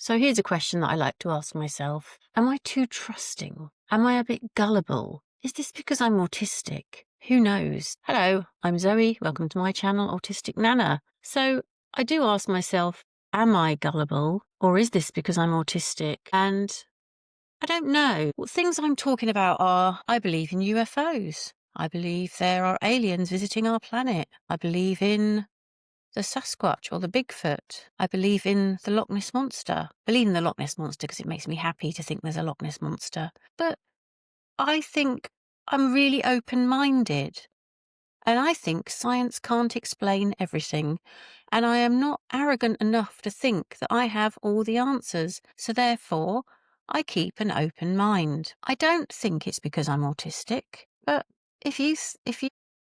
So here's a question that I like to ask myself. Am I too trusting? Am I a bit gullible? Is this because I'm autistic? Who knows? Hello, I'm Zoe. Welcome to my channel, Autistic Nana. So I do ask myself, am I gullible? Or is this because I'm autistic? And I don't know. Well, things I'm talking about are, I believe in UFOs. I believe there are aliens visiting our planet. I believe in the Sasquatch or the Bigfoot. I believe in the Loch Ness Monster. I believe in the Loch Ness Monster because it makes me happy to think there's a Loch Ness Monster. But I think I'm really open-minded. And I think science can't explain everything. And I am not arrogant enough to think that I have all the answers. So therefore, I keep an open mind. I don't think it's because I'm autistic. But if you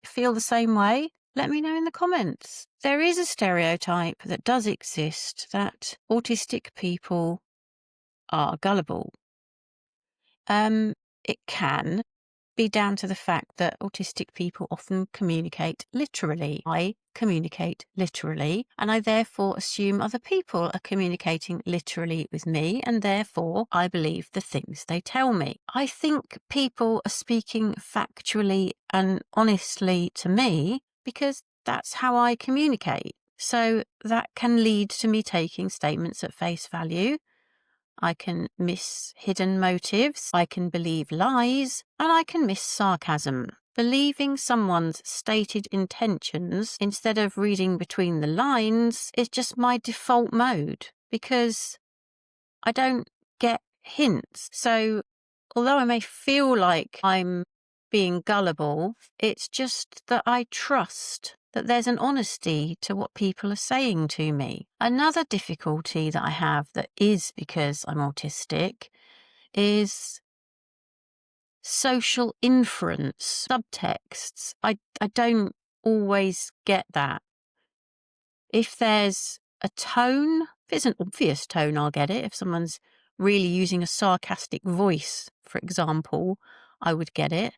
feel the same way, let me know in the comments. There is a stereotype that does exist that autistic people are gullible. It can be down to the fact that autistic people often communicate literally. I communicate literally, and I therefore assume other people are communicating literally with me, and therefore I believe the things they tell me. I think people are speaking factually and honestly to me because that's how I communicate. So that can lead to me taking statements at face value. I can miss hidden motives, I can believe lies, and I can miss sarcasm. Believing someone's stated intentions instead of reading between the lines is just my default mode because I don't get hints. So although I may feel like I'm being gullible, it's just that I trust that there's an honesty to what people are saying to me. Another difficulty that I have that is because I'm autistic is social inference, subtexts. I don't always get that. If there's a tone, if it's an obvious tone, I'll get it. If someone's really using a sarcastic voice, for example, I would get it.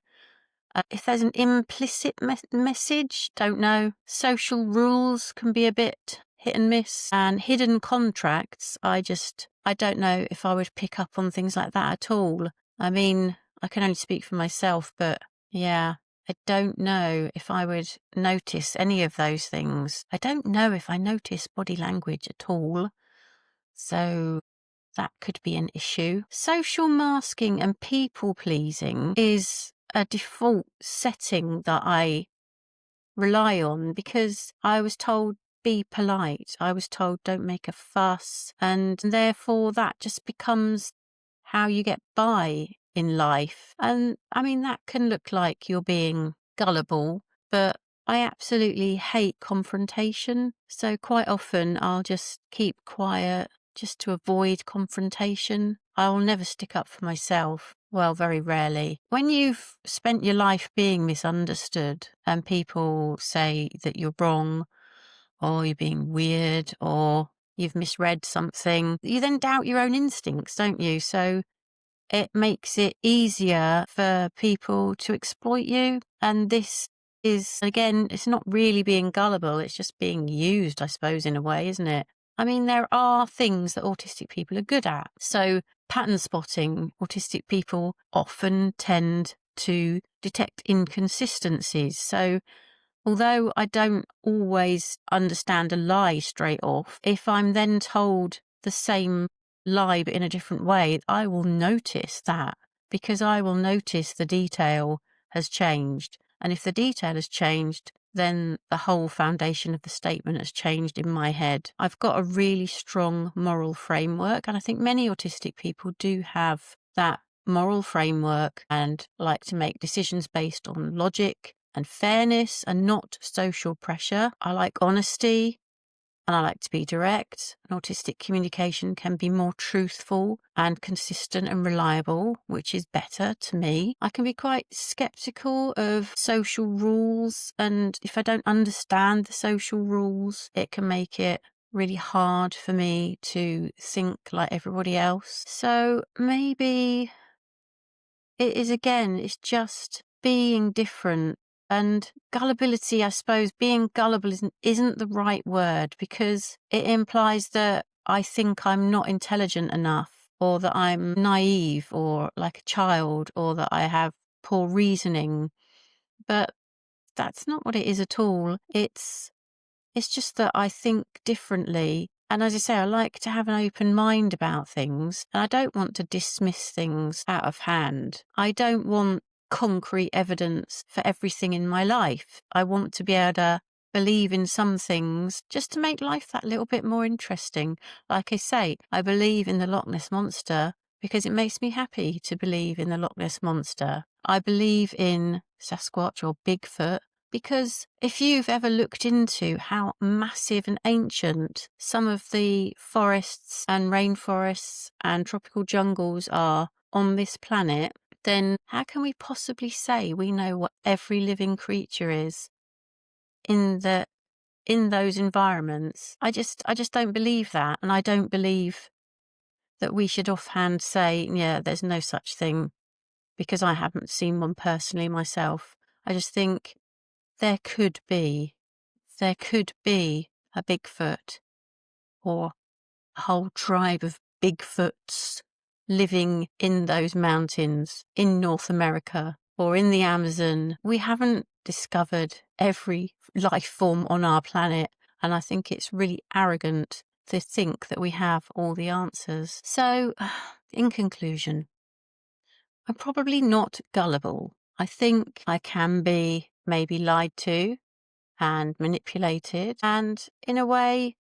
If there's an implicit message, don't know. Social rules can be a bit hit and miss. And hidden contracts, I don't know if I would pick up on things like that at all. I mean, I can only speak for myself, but yeah, I don't know if I would notice any of those things. I don't know if I notice body language at all. So that could be an issue. Social masking and people pleasing is a default setting that I rely on because I was told be polite. I was told don't make a fuss. And therefore that just becomes how you get by in life. And I mean, that can look like you're being gullible, but I absolutely hate confrontation. So quite often I'll just keep quiet just to avoid confrontation. I'll never stick up for myself. Well, very rarely. When you've spent your life being misunderstood and people say that you're wrong or you're being weird or you've misread something, you then doubt your own instincts, don't you? So it makes it easier for people to exploit you. And this is, again, it's not really being gullible. It's just being used, I suppose, in a way, isn't it? I mean, there are things that autistic people are good at. So pattern spotting, autistic people often tend to detect inconsistencies. So although I don't always understand a lie straight off, if I'm then told the same lie but in a different way, I will notice that because I will notice the detail has changed. And if the detail has changed, then the whole foundation of the statement has changed in my head. I've got a really strong moral framework, and I think many autistic people do have that moral framework and like to make decisions based on logic and fairness and not social pressure. I like honesty and I like to be direct. And autistic communication can be more truthful and consistent and reliable, which is better to me. I can be quite skeptical of social rules, and if I don't understand the social rules, it can make it really hard for me to think like everybody else. So maybe it is, again, it's just being different. And gullibility, I suppose, being gullible isn't the right word because it implies that I think I'm not intelligent enough, or that I'm naive or like a child, or that I have poor reasoning. But that's not what it is at all. It's just that I think differently. And as I say, I like to have an open mind about things. And I don't want to dismiss things out of hand. I don't want concrete evidence for everything in my life. I want to be able to believe in some things just to make life that little bit more interesting. Like I say, I believe in the Loch Ness Monster because it makes me happy to believe in the Loch Ness Monster. I believe in Sasquatch or Bigfoot because if you've ever looked into how massive and ancient some of the forests and rainforests and tropical jungles are on this planet, then how can we possibly say we know what every living creature is in those environments? I just don't believe that, and I don't believe that we should offhand say, yeah, there's no such thing, because I haven't seen one personally myself. I just think there could be a Bigfoot or a whole tribe of Bigfoots living in those mountains in North America or in the Amazon. We haven't discovered every life form on our planet, and I think it's really arrogant to think that we have all the answers. So, in conclusion, I'm probably not gullible. I think I can be maybe lied to and manipulated, and in a way,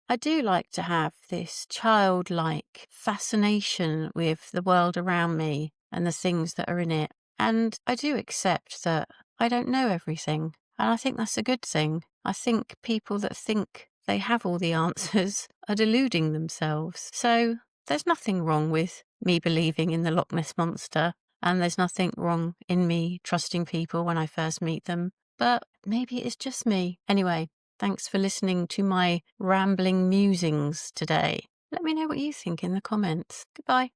I do like to have this childlike fascination with the world around me and the things that are in it. And I do accept that I don't know everything. And I think that's a good thing. I think people that think they have all the answers are deluding themselves. So there's nothing wrong with me believing in the Loch Ness Monster. And there's nothing wrong in me trusting people when I first meet them. But maybe it's just me. Anyway, thanks for listening to my rambling musings today. Let me know what you think in the comments. Goodbye.